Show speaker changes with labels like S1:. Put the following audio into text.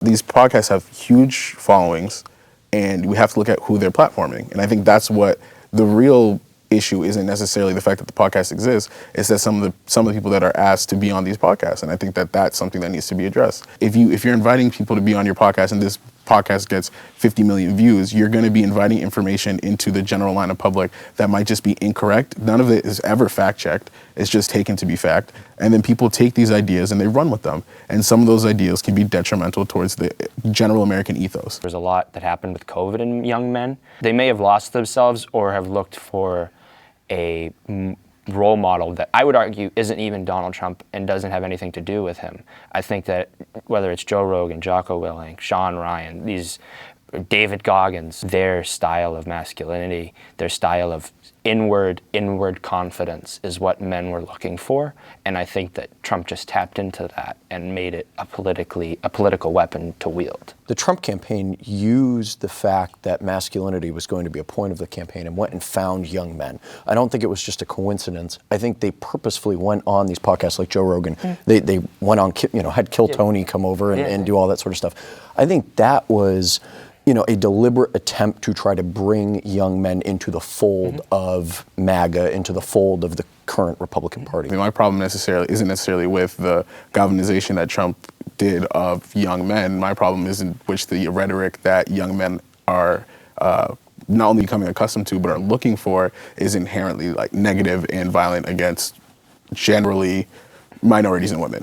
S1: these podcasts have huge followings, and we have to look at who they're platforming. And I think that's what the real issue isn't necessarily the fact that the podcast exists. It's that some of the people that are asked to be on these podcasts, and I think that that's something that needs to be addressed. If you're inviting people to be on your podcast, and this podcast gets 50 million views, you're going to be inviting information into the general line of public that might just be incorrect. None of it is ever fact checked. It's just taken to be fact. And then people take these ideas and they run with them. And some of those ideas can be detrimental towards the general American ethos.
S2: There's a lot that happened with COVID in young men. They may have lost themselves or have looked for a role model that I would argue isn't even Donald Trump and doesn't have anything to do with him. I think that whether it's Joe Rogan, Jocko Willink, Sean Ryan, David Goggins, their style of masculinity, their style of inward confidence is what men were looking for. And I think that Trump just tapped into that and made it a political weapon to wield.
S3: The Trump campaign used the fact that masculinity was going to be a point of the campaign and went and found young men. I don't think it was just a coincidence. I think they purposefully went on these podcasts like Joe Rogan. They went on, had Kill Tony come over and do all that sort of stuff. I think that was a deliberate attempt to try to bring young men into the fold of MAGA, into the fold of the current Republican Party.
S1: I mean, my problem isn't necessarily with the galvanization that Trump did of young men. My problem is in which the rhetoric that young men are not only becoming accustomed to, but are looking for is inherently negative and violent against generally minorities and women.